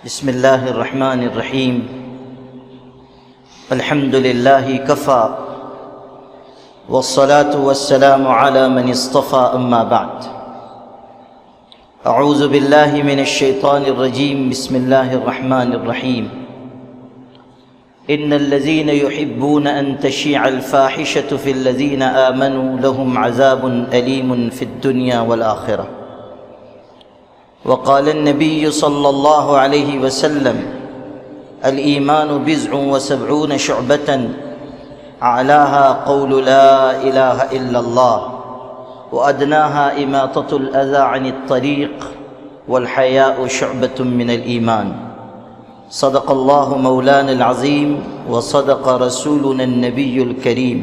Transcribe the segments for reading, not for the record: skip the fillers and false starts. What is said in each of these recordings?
بسم الله الرحمن الرحيم. الحمد لله كفى والصلاة والسلام على من اصطفى، أما بعد. أعوذ بالله من الشيطان الرجيم. بسم الله الرحمن الرحيم. إن الذين يحبون أن تشيع الفاحشة في الذين آمنوا لهم عذاب أليم في الدنيا والآخرة. وقال النبي صلى الله عليه وسلم: الإيمان بضع وسبعون شعبة أعلاها قول لا إله إلا الله وأدناها إماطة الأذى عن الطريق والحياء شعبة من الإيمان. صدق الله مولانا العظيم وصدق رسولنا النبی الکریم.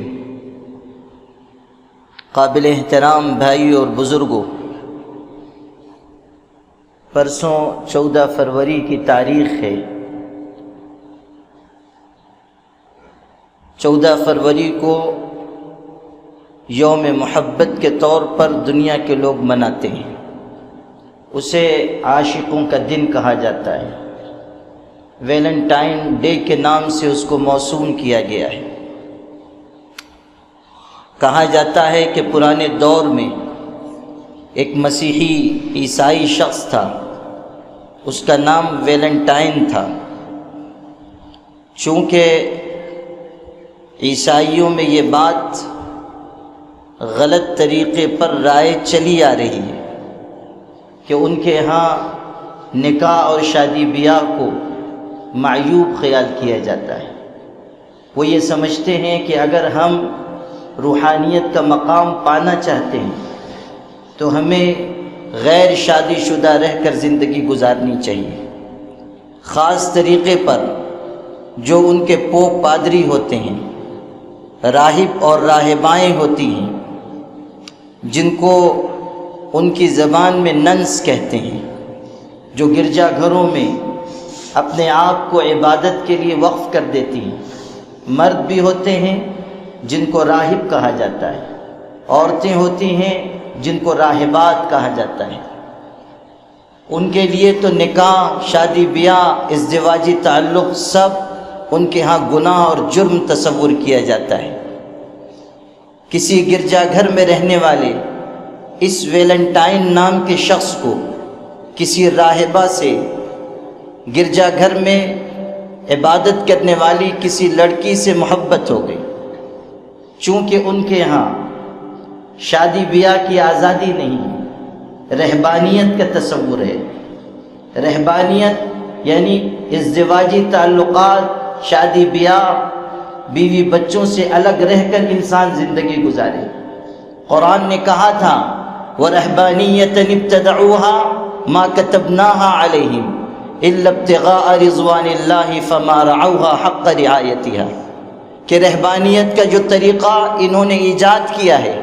قابل احترام بھائیو اور بزرگوں، پرسوں 14 فروری کی تاریخ ہے. 14 فروری کو یوم محبت کے طور پر دنیا کے لوگ مناتے ہیں. اسے عاشقوں کا دن کہا جاتا ہے. ویلنٹائن ڈے کے نام سے اس کو موسوم کیا گیا ہے. کہا جاتا ہے کہ پرانے دور میں ایک مسیحی عیسائی شخص تھا، اس کا نام ویلنٹائن تھا. چونکہ عیسائیوں میں یہ بات غلط طریقے پر رائج چلی آ رہی ہے کہ ان کے ہاں نکاح اور شادی بیاہ کو معیوب خیال کیا جاتا ہے. وہ یہ سمجھتے ہیں کہ اگر ہم روحانیت کا مقام پانا چاہتے ہیں تو ہمیں غیر شادی شدہ رہ کر زندگی گزارنی چاہیے. خاص طریقے پر جو ان کے پوپ پادری ہوتے ہیں، راہب اور راہبائیں ہوتی ہیں، جن کو ان کی زبان میں ننس کہتے ہیں، جو گرجا گھروں میں اپنے آپ کو عبادت کے لیے وقف کر دیتی ہیں. مرد بھی ہوتے ہیں جن کو راہب کہا جاتا ہے، عورتیں ہوتی ہیں جن کو راہبات کہا جاتا ہے. ان کے لیے تو نکاح، شادی بیاہ، ازدواجی تعلق سب ان کے ہاں گناہ اور جرم تصور کیا جاتا ہے. کسی گرجا گھر میں رہنے والے اس ویلنٹائن نام کے شخص کو کسی راہبہ سے، گرجا گھر میں عبادت کرنے والی کسی لڑکی سے محبت ہو گئی. چونکہ ان کے ہاں شادی بیاہ کی آزادی نہیں ہے، رہبانیت کا تصور ہے. رہبانیت یعنی ازدواجی تعلقات، شادی بیاہ، بیوی بچوں سے الگ رہ کر انسان زندگی گزارے. قرآن نے کہا تھا وَرَهْبَانِيَّةً ابْتَدَعُوهَا مَا كَتَبْنَاهَا عَلَيْهِمْ إِلَّا ابْتِغَاءَ رِضْوَانِ اللَّهِ فَمَا رَعَوْهَا حَقَّ رِعَایَتِهَا، کہ رہبانیت کا جو طریقہ انہوں نے ایجاد کیا ہے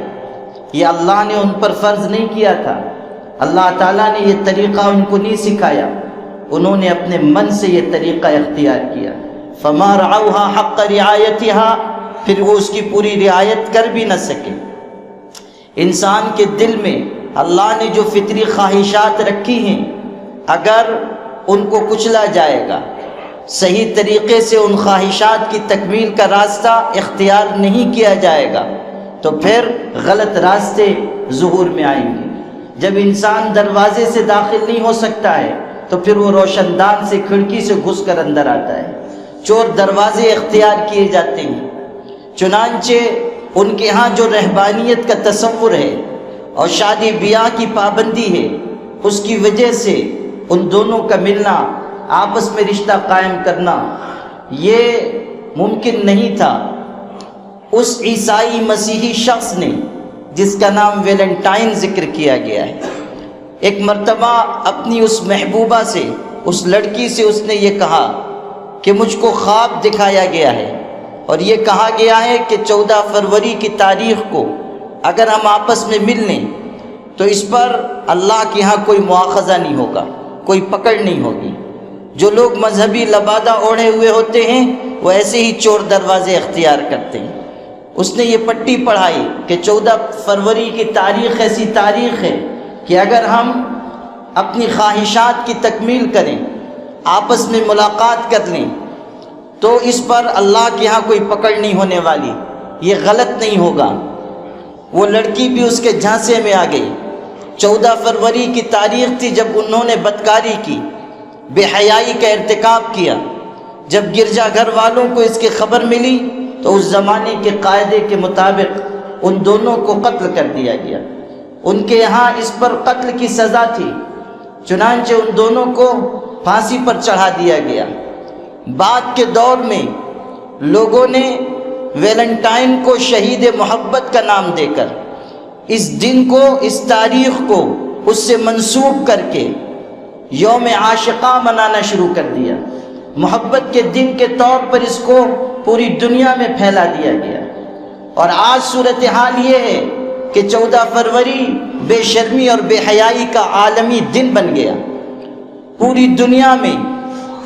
یہ اللہ نے ان پر فرض نہیں کیا تھا. اللہ تعالیٰ نے یہ طریقہ ان کو نہیں سکھایا، انہوں نے اپنے من سے یہ طریقہ اختیار کیا. فما رعوها حق رعایتها، پھر وہ اس کی پوری رعایت کر بھی نہ سکے. انسان کے دل میں اللہ نے جو فطری خواہشات رکھی ہیں، اگر ان کو کچلا جائے گا، صحیح طریقے سے ان خواہشات کی تکمیل کا راستہ اختیار نہیں کیا جائے گا تو پھر غلط راستے ظہور میں آئیں گے. جب انسان دروازے سے داخل نہیں ہو سکتا ہے تو پھر وہ روشن دان سے، کھڑکی سے گھس کر اندر آتا ہے. چور دروازے اختیار کیے جاتے ہیں. چنانچہ ان کے ہاں جو رہبانیت کا تصور ہے اور شادی بیاہ کی پابندی ہے، اس کی وجہ سے ان دونوں کا ملنا، آپس میں رشتہ قائم کرنا یہ ممکن نہیں تھا. اس عیسائی مسیحی شخص نے جس کا نام ویلنٹائن ذکر کیا گیا ہے، ایک مرتبہ اپنی اس محبوبہ سے، اس لڑکی سے اس نے یہ کہا کہ مجھ کو خواب دکھایا گیا ہے اور یہ کہا گیا ہے کہ 14 فروری کی تاریخ کو اگر ہم آپس میں مل لیں تو اس پر اللہ کے ہاں کوئی مواخذہ نہیں ہوگا، کوئی پکڑ نہیں ہوگی. جو لوگ مذہبی لبادہ اوڑھے ہوئے ہوتے ہیں وہ ایسے ہی چور دروازے اختیار کرتے ہیں. اس نے یہ پٹی پڑھائی کہ 14 فروری کی تاریخ ایسی تاریخ ہے کہ اگر ہم اپنی خواہشات کی تکمیل کریں، آپس میں ملاقات کر لیں تو اس پر اللہ کے ہاں کوئی پکڑ نہیں ہونے والی، یہ غلط نہیں ہوگا۔ وہ لڑکی بھی اس کے جھانسے میں آ گئی۔ 14 فروری کی تاریخ تھی جب انہوں نے بدکاری کی، بے حیائی کا ارتکاب کیا۔ جب گرجا گھر والوں کو اس کی خبر ملی تو اس زمانے کے قاعدے کے مطابق ان دونوں کو قتل کر دیا گیا۔ ان کے یہاں اس پر قتل کی سزا تھی، چنانچہ ان دونوں کو پھانسی پر چڑھا دیا گیا۔ بعد کے دور میں لوگوں نے ویلنٹائن کو شہید محبت کا نام دے کر اس دن کو، اس تاریخ کو اس سے منسوب کر کے یوم عاشقاں منانا شروع کر دیا۔ محبت کے دن کے طور پر اس کو پوری دنیا میں پھیلا دیا گیا، اور آج صورتحال یہ ہے کہ 14 فروری بے شرمی اور بے حیائی کا عالمی دن بن گیا۔ پوری دنیا میں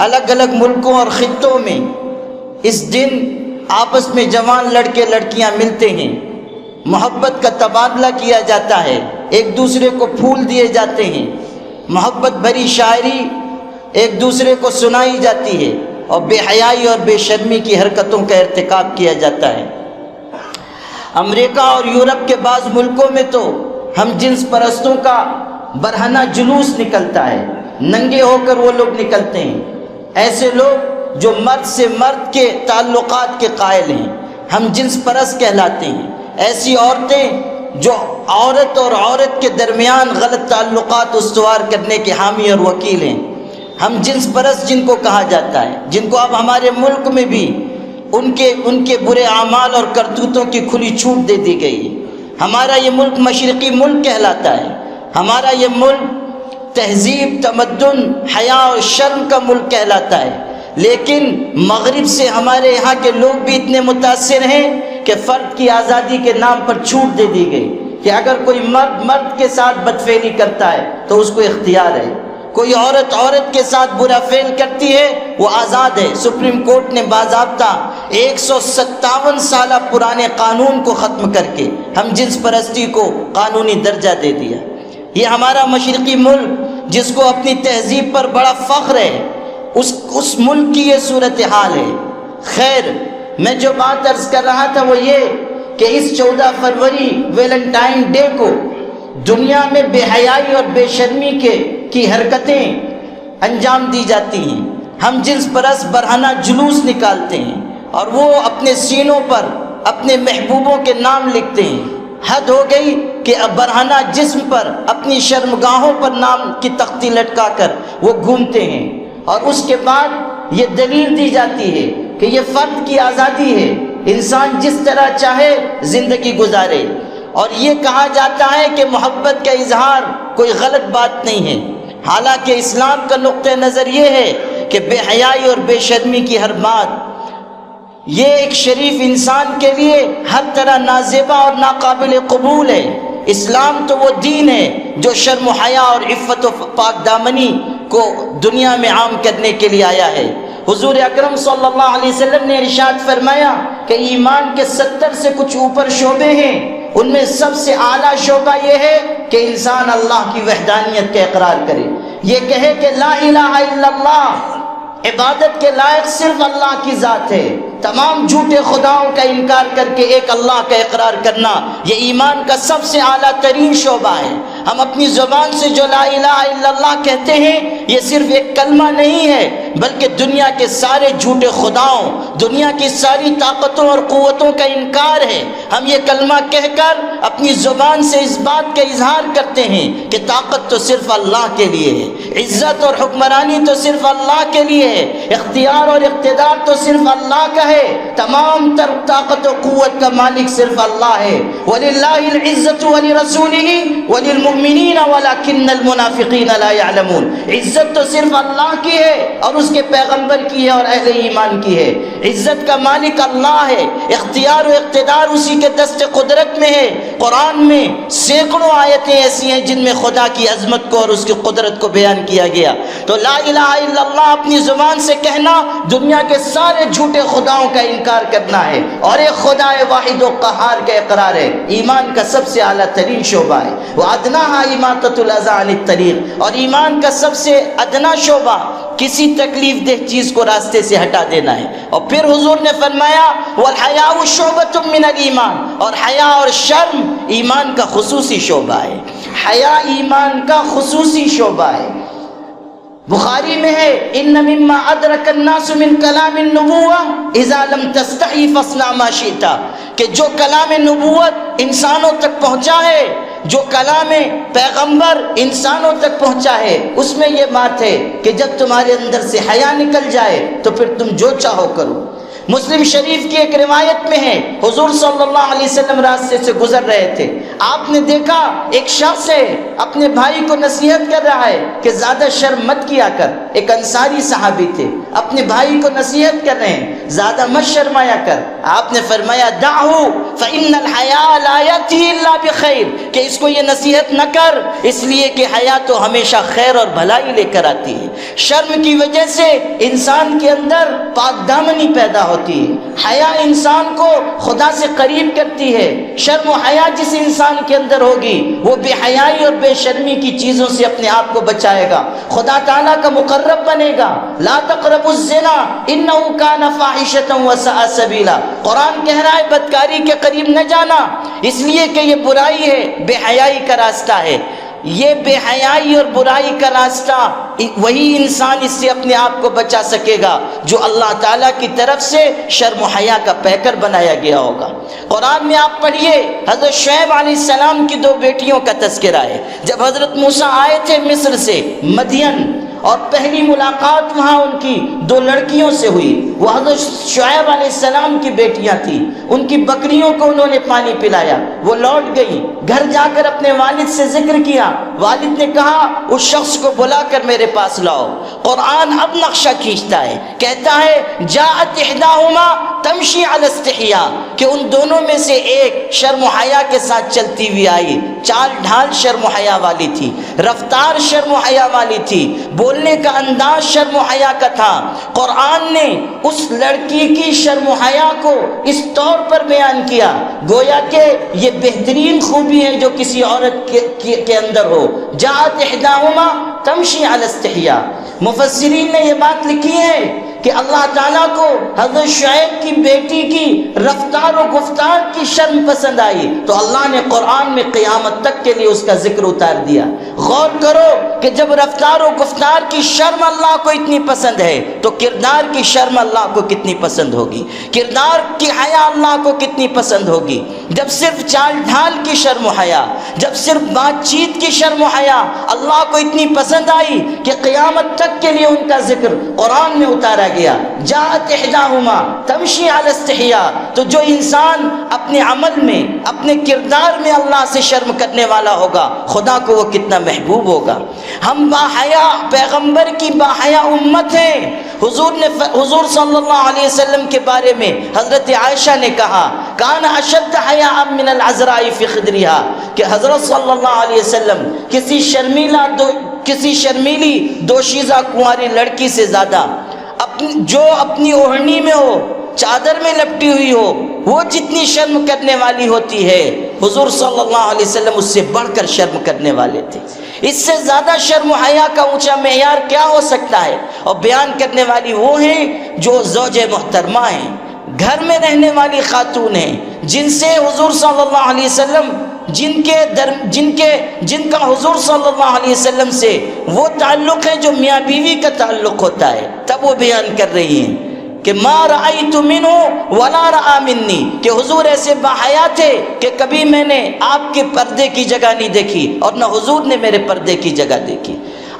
الگ الگ ملکوں اور خطوں میں اس دن آپس میں جوان لڑکے لڑکیاں ملتے ہیں، محبت کا تبادلہ کیا جاتا ہے، ایک دوسرے کو پھول دیے جاتے ہیں، محبت بھری شاعری ایک دوسرے کو سنائی جاتی ہے، اور بے حیائی اور بے شرمی کی حرکتوں کا ارتکاب کیا جاتا ہے۔ امریکہ اور یورپ کے بعض ملکوں میں تو ہم جنس پرستوں کا برہنہ جلوس نکلتا ہے، ننگے ہو کر وہ لوگ نکلتے ہیں، ایسے لوگ جو مرد سے مرد کے تعلقات کے قائل ہیں، ہم جنس پرست کہلاتے ہیں۔ ایسی عورتیں جو عورت اور عورت کے درمیان غلط تعلقات استوار کرنے کے حامی اور وکیل ہیں، ہم جنس پرست جن کو کہا جاتا ہے، جن کو اب ہمارے ملک میں بھی ان کے برے اعمال اور کرتوتوں کی کھلی چھوٹ دے دی گئی۔ ہمارا یہ ملک مشرقی ملک کہلاتا ہے، ہمارا یہ ملک تہذیب، تمدن، حیا اور شرم کا ملک کہلاتا ہے، لیکن مغرب سے ہمارے یہاں کے لوگ بھی اتنے متاثر ہیں کہ فرد کی آزادی کے نام پر چھوٹ دے دی گئی کہ اگر کوئی مرد کے ساتھ بدفعلی کرتا ہے تو اس کو اختیار ہے، کوئی عورت کے ساتھ برا فعل کرتی ہے وہ آزاد ہے۔ سپریم کورٹ نے باضابطہ 157 سالہ پرانے قانون کو ختم کر کے ہم جنس پرستی کو قانونی درجہ دے دیا۔ یہ ہمارا مشرقی ملک جس کو اپنی تہذیب پر بڑا فخر ہے، اس ملک کی یہ صورتحال ہے۔ خیر، میں جو بات عرض کر رہا تھا وہ یہ کہ اس 14 فروری ویلنٹائن ڈے کو دنیا میں بے حیائی اور بے شرمی کی حرکتیں انجام دی جاتی ہیں۔ ہم جنس پرست برہنہ جلوس نکالتے ہیں اور وہ اپنے سینوں پر اپنے محبوبوں کے نام لکھتے ہیں۔ حد ہو گئی کہ اب برہنہ جسم پر اپنی شرمگاہوں پر نام کی تختی لٹکا کر وہ گھومتے ہیں، اور اس کے بعد یہ دلیل دی جاتی ہے کہ یہ فرد کی آزادی ہے، انسان جس طرح چاہے زندگی گزارے، اور یہ کہا جاتا ہے کہ محبت کا اظہار کوئی غلط بات نہیں ہے۔ حالانکہ اسلام کا نقطہ نظر یہ ہے کہ بے حیائی اور بے شرمی کی ہر بات یہ ایک شریف انسان کے لیے ہر طرح نازیبا اور ناقابل قبول ہے۔ اسلام تو وہ دین ہے جو شرم و حیا اور عفت و پاک دامنی کو دنیا میں عام کرنے کے لیے آیا ہے۔ حضور اکرم صلی اللہ علیہ وسلم نے ارشاد فرمایا کہ ایمان کے 70 سے کچھ اوپر شعبے ہیں، ان میں سب سے اعلیٰ شعبہ یہ ہے کہ انسان اللہ کی وحدانیت کا اقرار کرے، یہ کہے کہ لا الہ الا اللہ، عبادت کے لائق صرف اللہ کی ذات ہے، تمام جھوٹے خداؤں کا انکار کر کے ایک اللہ کا اقرار کرنا یہ ایمان کا سب سے اعلیٰ ترین شعبہ ہے۔ ہم اپنی زبان سے جو لا الہ الا اللہ کہتے ہیں یہ صرف ایک کلمہ نہیں ہے بلکہ دنیا کے سارے جھوٹے خداؤں، دنیا کی ساری طاقتوں اور قوتوں کا انکار ہے۔ ہم یہ کلمہ کہہ کر اپنی زبان سے اس بات کا اظہار کرتے ہیں کہ طاقت تو صرف اللہ کے لیے ہے، عزت اور حکمرانی تو صرف اللہ کے لیے ہے، اختیار اور اقتدار تو صرف اللہ کا ہے، تمام تر طاقت و قوت کا مالک صرف اللہ ہے۔ وَلِلَّهِ الْعِزَّةُ وَلِرَسُولِهِ وَلِلْمُؤْمِنِينَ وَلَكِنَّ الْمُنَافِقِينَ لَا يَعْلَمُونَ۔ عزت تو صرف اللہ کی ہے اور اس کے پیغمبر کی ہے اور اہل ایمان کی ہے۔ عزت کا مالک اللہ ہے، اختیار و اقتدار اسی کے دست قدرت میں ہے۔ قرآن میں سینکڑوں آیتیں ایسی ہیں جن میں خدا کی عظمت کو اور اس کی قدرت کو بیان کیا گیا۔ تو لا الہ الا اللہ اپنی زبان سے کہنا دنیا کے سارے جھوٹے خداؤں کا انکار کرنا ہے اور ایک خدا واحد و قہار کا اقرار ہے۔ ایمان کا سب سے اعلیٰ ترین شعبہ ہے، وَأَدْنَاهَا إِمَاطَةُ الْأَذَى عَنِ الطَّرِيقِ، اور ایمان کا سب سے ادنا شعبہ کسی تکلیف دہ چیز کو راستے سے ہٹا دینا ہے۔ اور پھر حضور نے فرمایا والحیاء شعبۃ من الایمان، اور حیا اور شرم ایمان کا خصوصی شعبہ ہے۔ حیا ایمان کا خصوصی شعبہ ہے۔ بخاری میں ہے ان مما ادرک الناس من کلام النبوہ اذا لم تستحی فاصنع ما شئت، کہ جو کلام نبوت انسانوں تک پہنچا ہے، جو کلام پیغمبر انسانوں تک پہنچا ہے، اس میں یہ بات ہے کہ جب تمہارے اندر سے حیا نکل جائے تو پھر تم جو چاہو کرو۔ مسلم شریف کی ایک روایت میں ہے حضور صلی اللہ علیہ وسلم راستے سے گزر رہے تھے، آپ نے دیکھا ایک شخص ہے اپنے بھائی کو نصیحت کر رہا ہے کہ زیادہ شرم مت کیا کر۔ ایک انصاری صحابی تھے، اپنے بھائی کو نصیحت کر رہے ہیں زیادہ مت شرمایا کر۔ آپ نے فرمایا دعہو فإن الحیاء لا یأتی الا بخیر، کہ اس کو یہ نصیحت نہ کر، اس لیے کہ حیا تو ہمیشہ خیر اور بھلائی لے کر آتی ہے۔ شرم کی وجہ سے انسان کے اندر پاک دامنی پیدا ہوتی ہے، حیا انسان کو خدا سے قریب کرتی ہے۔ شرم و حیا جس انسان کے اندر ہوگی وہ بے حیائی اور بے شرمی کی چیزوں سے اپنے آپ کو بچائے گا، خدا تعالیٰ کا مقرب بنے گا۔ لا تقربوا الزنا انہ کان فاحشۃ وساء سبیلا، قرآن کہہ رہا ہے بدکاری کے قریب نہ جانا، اس لیے کہ یہ برائی ہے، بے حیائی کا راستہ ہے۔ یہ بے حیائی اور برائی کا راستہ وہی انسان اس سے اپنے آپ کو بچا سکے گا جو اللہ تعالیٰ کی طرف سے شرم و حیا کا پیکر بنایا گیا ہوگا۔ قرآن میں آپ پڑھیے حضرت شعیب علیہ السلام کی 2 بیٹیوں کا تذکرہ ہے۔ جب حضرت موسیٰ آئے تھے مصر سے مدین، اور پہلی ملاقات وہاں ان کی 2 لڑکیوں سے ہوئی، وہ حضرت شعیب علیہ السلام کی بیٹیاں تھیں، ان کی بکریوں کو انہوں نے پانی پلایا، وہ لوٹ گئی، گھر جا کر اپنے والد سے ذکر کیا، والد نے کہا اس شخص کو بلا کر میرے پاس لاؤ۔ قرآن اب نقشہ کھینچتا ہے، کہتا ہے جاءت احداہما تمشی علی استحیاء، کہ ان دونوں میں سے ایک شرم و حیا کے ساتھ چلتی ہوئی آئی، چال ڈھال شرم و حیا والی تھی، رفتار شرم و حیا والی تھی، بولنے کا انداز شرم و حیا کا تھا۔ قرآن نے اس لڑکی کی شرم و حیا کو اس طور پر بیان کیا گویا کہ یہ بہترین خوبی ہے جو کسی عورت کے اندر ہو۔ جاءت احداہما تمشی علی استحیاء، مفسرین نے یہ بات لکھی ہے کہ اللہ تعالیٰ کو حضرت شعیب کی بیٹی کی رفتار و گفتار کی شرم پسند آئی، تو اللہ نے قرآن میں قیامت تک کے لیے اس کا ذکر اتار دیا۔ غور کرو کہ جب رفتار و گفتار کی شرم اللہ کو اتنی پسند ہے تو کردار کی شرم اللہ کو کتنی پسند ہوگی، کردار کی حیا اللہ کو کتنی پسند ہوگی۔ جب صرف چال ڈھال کی شرم و حیا، جب صرف بات چیت کی شرم و حیا اللہ کو اتنی پسند آئی کہ قیامت تک کے لیے ان کا ذکر قرآن میں اتارا گیا۔ جاءت احداہما تمشی علی استحیاء، تو جو انسان اپنے عمل میں اپنے کردار میں اللہ سے شرم کرنے والا ہوگا خدا کو وہ کتنا محبوب ہوگا۔ ہم باحیا پیغمبر کی باحیا امت ہیں۔ حضور صلی اللہ علیہ وسلم کے بارے میں حضرت عائشہ نے کہا کان اشد حیاء من العذراء فی خدرہا، کہ حضرت صلی اللہ علیہ وسلم کسی شرمیلی دوشیزہ کنواری لڑکی سے زیادہ جو اپنی اوڑھنی میں ہو، چادر میں لپٹی ہوئی ہو، وہ جتنی شرم کرنے والی ہوتی ہے حضور صلی اللہ علیہ وسلم اس سے بڑھ کر شرم کرنے والے تھے۔ اس سے زیادہ شرم و حیا کا اونچا معیار کیا ہو سکتا ہے؟ اور بیان کرنے والی وہ ہیں جو زوج محترمہ ہیں، گھر میں رہنے والی خاتون ہیں، جن سے حضور صلی اللہ علیہ وسلم جن کا حضور صلی اللہ علیہ وسلم سے وہ تعلق ہے جو میاں بیوی کا تعلق ہوتا ہے۔ تب وہ بیان کر رہی ہیں کہ ما رأیت منہ ولا رأى منی، کہ حضور ایسے باحیا تھے کہ کبھی میں نے آپ کے پردے کی جگہ نہیں دیکھی اور نہ حضور نے میرے پردے کی جگہ دیکھی۔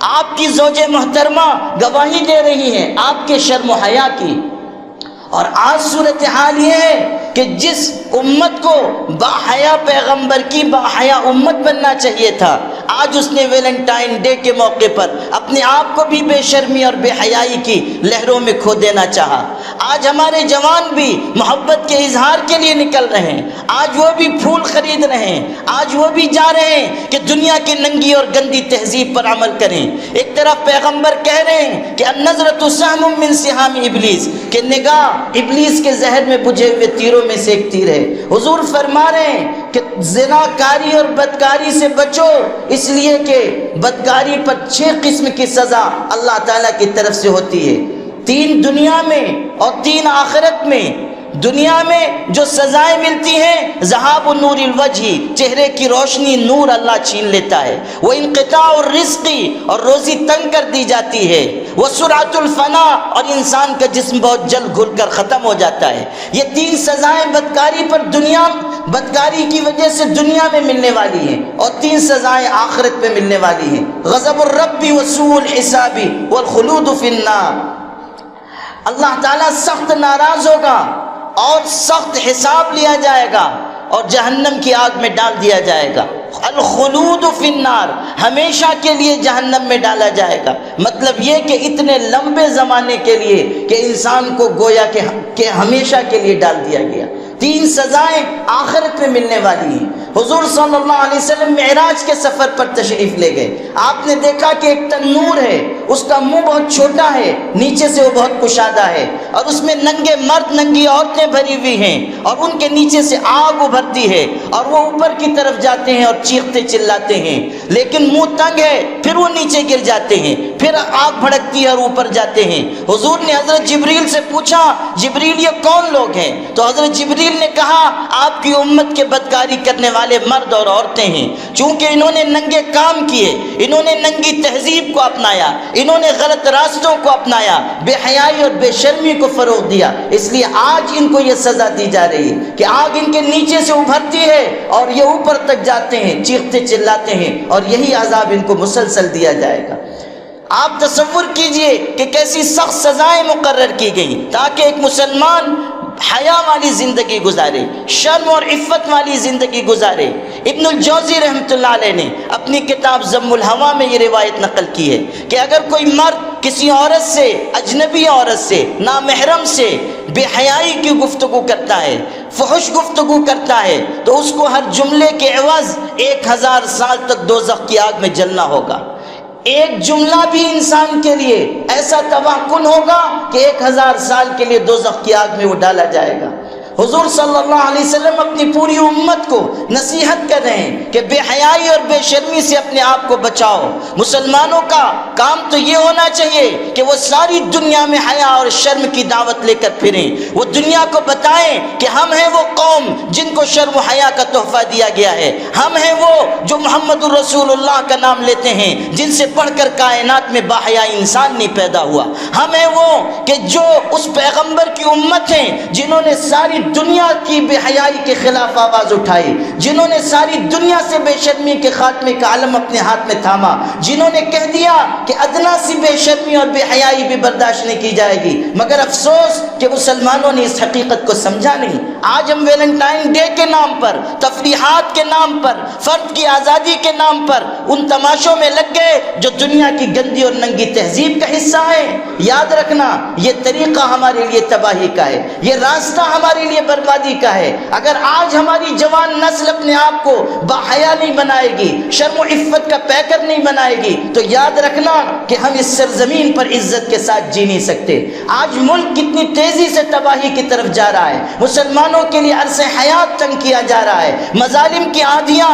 آپ کی زوج محترمہ گواہی دے رہی ہیں آپ کے شرم و حیا کی۔ اور آج صورتحال یہ ہے کہ جس امت کو باحیا پیغمبر کی باحیا امت بننا چاہیے تھا، آج اس نے ویلنٹائن ڈے کے موقع پر اپنے آپ کو بھی بے شرمی اور بے حیائی کی لہروں میں کھو دینا چاہا۔ آج ہمارے جوان بھی محبت کے اظہار کے لیے نکل رہے ہیں، آج وہ بھی پھول خرید رہے ہیں، آج وہ بھی جا رہے ہیں کہ دنیا کی ننگی اور گندی تہذیب پر عمل کریں۔ ایک طرف پیغمبر کہہ رہے ہیں کہ النظرۃ سہم من سہام ابلیس، کہ نگاہ ابلیس کے زہر میں بجھے ہوئے تیروں میں سے ایک تیر ہے۔ حضور فرما رہے ہیں کہ زناکاری اور بدکاری سے بچو، اس لیے کہ بدکاری پر 6 قسم کی سزا اللہ تعالیٰ کی طرف سے ہوتی ہے، 3 دنیا میں اور 3 آخرت میں۔ دنیا میں جو سزائیں ملتی ہیں، ذہاب نور الوجہ، چہرے کی روشنی، نور اللہ چھین لیتا ہے، وہ انقطاع الرزق، اور روزی تنگ کر دی جاتی ہے، وہ سرعت الفنا، اور انسان کا جسم بہت جلد گھل کر ختم ہو جاتا ہے۔ یہ 3 سزائیں بدکاری پر بدکاری کی وجہ سے دنیا میں ملنے والی ہیں، اور 3 سزائیں آخرت میں ملنے والی ہیں، غضب الرب وسوء الحساب والخلود فی النار۔ اللہ تعالیٰ سخت ناراض ہوگا اور سخت حساب لیا جائے گا اور جہنم کی آگ میں ڈال دیا جائے گا۔ الخلود فی النار، ہمیشہ کے لیے جہنم میں ڈالا جائے گا۔ مطلب یہ کہ اتنے لمبے زمانے کے لیے کہ انسان کو گویا کہ ہمیشہ کے لیے ڈال دیا گیا۔ 3 سزائیں آخرت میں ملنے والی ہیں۔ حضور صلی اللہ علیہ وسلم معراج کے سفر پر تشریف لے گئے، آپ نے دیکھا کہ ایک تنور ہے، اس کا منہ بہت چھوٹا ہے، نیچے سے وہ بہت کشادہ ہے، اور اس میں ننگے مرد ننگی عورتیں بھری ہوئی ہیں، اور ان کے نیچے سے آگ ابھرتی ہے، اور وہ اوپر کی طرف جاتے ہیں اور چیختے چلاتے ہیں، لیکن منہ تنگ ہے، پھر وہ نیچے گر جاتے ہیں، پھر آگ بھڑکتی ہے اور اوپر جاتے ہیں۔ حضور نے حضرت جبریل سے پوچھا، جبریل یہ کون لوگ ہیں؟ تو حضرت جبریل نے کہا آپ کی امت کے بدکاری کرنے والے مرد اور عورتیں ہیں، چونکہ انہوں نے ننگے کام کیے، انہوں نے ننگی تہذیب کو اپنایا، انہوں نے غلط راستوں کو اپنایا، بے حیائی اور بے شرمی کو فروغ دیا، اس لیے آج ان کو یہ سزا دی جا رہی ہے کہ آگ ان کے نیچے سے ابھرتی ہے اور یہ اوپر تک جاتے ہیں، چیختے چلاتے ہیں، اور یہی عذاب ان کو مسلسل دیا جائے گا۔ آپ تصور کیجئے کہ کیسی سخت سزائیں مقرر کی گئیں تاکہ ایک مسلمان حیا والی زندگی گزارے، شرم اور عفت والی زندگی گزارے۔ ابن الجوزی رحمۃ اللہ علیہ نے اپنی کتاب ذم الہوی میں یہ روایت نقل کی ہے کہ اگر کوئی مرد کسی عورت سے، اجنبی عورت سے، نامحرم سے بے حیائی کی گفتگو کرتا ہے، فحش گفتگو کرتا ہے، تو اس کو ہر جملے کے عوض 1000 سال تک دوزخ کی آگ میں جلنا ہوگا۔ ایک جملہ بھی انسان کے لیے ایسا تباہ کن ہوگا کہ 1000 سال کے لیے دوزخ کی آگ میں وہ ڈالا جائے گا۔ حضور صلی اللہ علیہ وسلم اپنی پوری امت کو نصیحت کر رہے ہیں کہ بے حیائی اور بے شرمی سے اپنے آپ کو بچاؤ۔ مسلمانوں کا کام تو یہ ہونا چاہیے کہ وہ ساری دنیا میں حیا اور شرم کی دعوت لے کر پھریں، وہ دنیا کو بتائیں کہ ہم ہیں وہ قوم جن کو شرم و حیا کا تحفہ دیا گیا ہے، ہم ہیں وہ جو محمد الرسول اللہ کا نام لیتے ہیں، جن سے پڑھ کر کائنات میں باحیا انسان نہیں پیدا ہوا، ہم ہیں وہ کہ جو اس پیغمبر کی امت ہیں جنہوں نے ساری دنیا کی بے حیائی کے خلاف آواز اٹھائی، جنہوں نے ساری دنیا سے بے شرمی کے خاتمے کا علم اپنے ہاتھ میں تھاما، جنہوں نے کہہ دیا کہ ادنا سی بے شرمی اور بے حیائی بھی برداشت نہیں کی جائے گی۔ مگر افسوس کہ مسلمانوں نے اس حقیقت کو سمجھا نہیں۔ آج ہم ویلنٹائن ڈے کے نام پر، تفریحات کے نام پر، فرد کی آزادی کے نام پر ان تماشوں میں لگ گئے جو دنیا کی گندی اور ننگی تہذیب کا حصہ ہے۔ یاد رکھنا یہ طریقہ ہمارے لیے تباہی کا ہے، یہ راستہ ہمارے لیے بربادی کا ہے۔ اگر آج ہماری جوان نسل اپنے آپ کو باحیا نہیں بنائے گی، شرم و عفت کا پیکر نہیں بنائے گی، تو یاد رکھنا کہ ہم اس سرزمین پر عزت کے ساتھ جی نہیں سکتے۔ آج ملک کتنی تیزی سے تباہی کی طرف جا رہا ہے، مسلمانوں کے لیے عرصہ حیات تنگ کیا جا رہا ہے، مظالم کی آندھیاں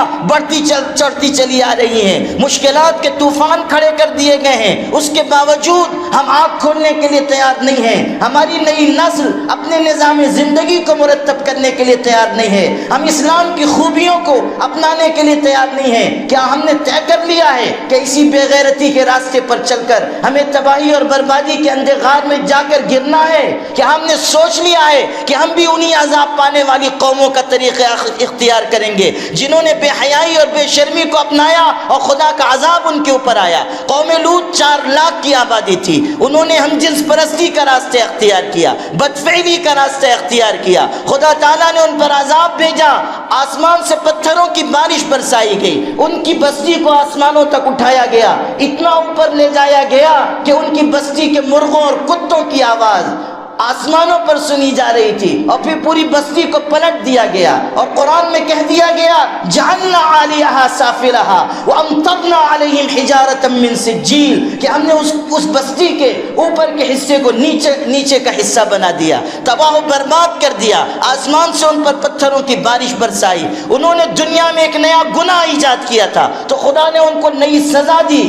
چڑھتی چلی آ رہی ہیں، مشکلات کے طوفان کھڑے کر دیے گئے ہیں، اس کے باوجود ہم آنکھ کھولنے کے لیے تیار نہیں ہیں۔ ہماری نئی نسل اپنے نظام زندگی کو مرتب کرنے کے لیے تیار نہیں ہے، ہم اسلام کی خوبیوں کو اپنانے کے لیے تیار نہیں ہیں۔ کیا ہم نے طے کر لیا ہے کہ اسی بے غیرتی کے راستے پر چل کر ہمیں تباہی اور بربادی کے اندھے غار میں جا کر گرنا ہے؟ کیا ہم نے سوچ لیا ہے کہ ہم بھی انہی عذاب پانے والی قوموں کا طریقہ اختیار کریں گے جنہوں نے بے حیائی اور بے شرمی کو اپنایا اور خدا کا عذاب ان کے اوپر آیا؟ قوم لوط 4 لاکھ کی آبادی تھی، انہوں نے ہم جنس پرستی کا راستہ اختیار کیا، بدفعلی کا راستہ اختیار کیا، خدا تعالیٰ نے ان پر عذاب بھیجا، آسمان سے پتھروں کی بارش برسائی گئی، ان کی بستی کو آسمانوں تک اٹھایا گیا، اتنا اوپر لے جایا گیا کہ ان کی بستی کے مرغوں اور کتوں کی آواز آسمانوں پر سنی جا رہی تھی، اور پھر پوری بستی کو پلٹ دیا گیا، اور قرآن میں کہہ دیا گیا جعلنا عالیہا سافلہا وامطرنا علیہم حجارۃ من سجیل، کہ ہم نے اس بستی کے اوپر کے حصے کو نیچے کا حصہ بنا دیا، تباہ و برباد کر دیا، آسمان سے ان پر پتھروں کی بارش برسائی۔ انہوں نے دنیا میں ایک نیا گناہ ایجاد کیا تھا تو خدا نے ان کو نئی سزا دی۔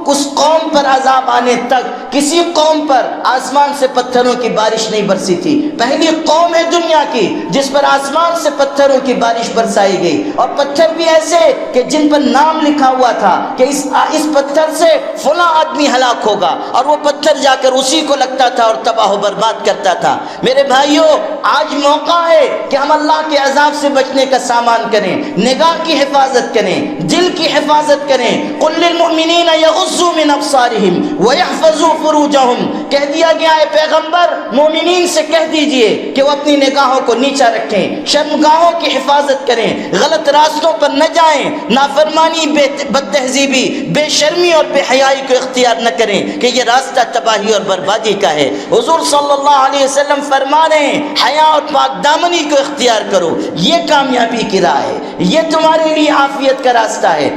اس قوم پر عذاب آنے تک کسی قوم پر آسمان سے پتھروں کی بارش نہیں برسی تھی، پہلی قوم ہے دنیا کی جس پر آسمان سے پتھروں کی بارش برسائی گئی، اور پتھر بھی ایسے کہ جن پر نام لکھا ہوا تھا کہ اس پتھر سے فلاں آدمی ہلاک ہوگا، اور وہ پتھر جا کر اسی کو لگتا تھا اور تباہ و برباد کرتا تھا۔ میرے بھائیوں، آج موقع ہے کہ ہم اللہ کے عذاب سے بچنے کا سامان کریں، نگاہ کی حفاظت کریں، دل کی حفاظت کریں۔ قل للمؤمنین یغضوا من ابصارہم ویحفظوا فروجہم، کہہ دیا گیا ہے پیغمبر، مومنین سے کہہ دیجئے کہ وہ اپنی نگاہوں کو نیچا رکھیں، شرمگاہوں کی حفاظت کریں، غلط راستوں پر نہ جائیں، نافرمانی، بد تہذیبی، بے شرمی اور بے حیائی کو اختیار نہ کریں کہ یہ راستہ تباہی اور بربادی کا ہے۔ حضور صلی اللہ علیہ وسلم فرما رہے ہیں حیا اور پاک دامنی کو اختیار کرو، یہ کامیابی کی راہ ہے، یہ تمہارے لیے عافیت کا راستہ ہے۔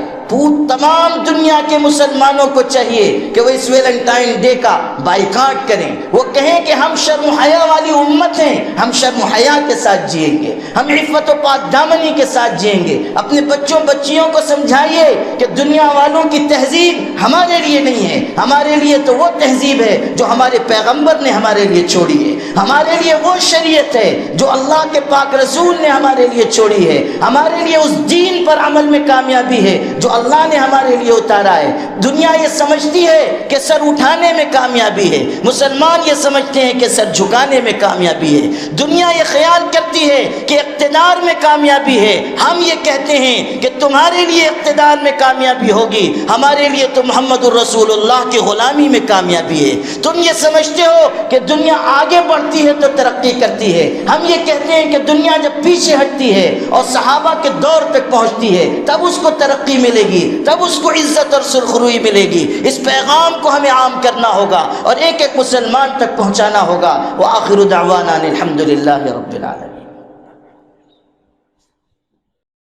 تمام دنیا کے مسلمانوں کو چاہیے کہ وہ اس ویلنٹائن ڈے کا بائیکاٹ کریں، وہ کہیں کہ ہم شرم و حیا والی امت ہیں، ہم شرم و حیا کے ساتھ جئیں گے، ہم عفت و پاک دامنی کے ساتھ جئیں گے۔ اپنے بچوں بچیوں کو سمجھائیے کہ دنیا والوں کی تہذیب ہمارے لیے نہیں ہے، ہمارے لیے تو وہ تہذیب ہے جو ہمارے پیغمبر نے ہمارے لیے چھوڑی ہے، ہمارے لیے وہ شریعت ہے جو اللہ کے پاک رسول نے ہمارے لیے چھوڑی ہے، ہمارے لیے اس دین پر عمل میں کامیابی ہے جو اللہ نے ہمارے لیے اتارا ہے۔ دنیا یہ سمجھتی ہے کہ سر اٹھانے میں کامیابی ہے، مسلمان یہ سمجھتے ہیں کہ سر جھکانے میں کامیابی ہے۔ دنیا یہ خیال کرتی ہے کہ اقتدار میں کامیابی ہے، ہم یہ کہتے ہیں کہ تمہارے لیے اقتدار میں کامیابی ہوگی، ہمارے لیے تو محمد الرسول اللہ کی غلامی میں کامیابی ہے۔ تم یہ سمجھتے ہو کہ دنیا آگے بڑھتی ہے تو ترقی کرتی ہے، ہم یہ کہتے ہیں کہ دنیا جب پیچھے ہٹتی ہے اور صحابہ کے دور تک پہنچتی ہے تب اس کو ترقی ملے گی، تب اس کو عزت اور سرخروئی ملے گی۔ اس پیغام کو ہمیں عام کرنا ہوگا اور ایک ایک مسلمان تک پہنچانا ہوگا۔ وآخر دعوانا الحمدللہ رب العالمین۔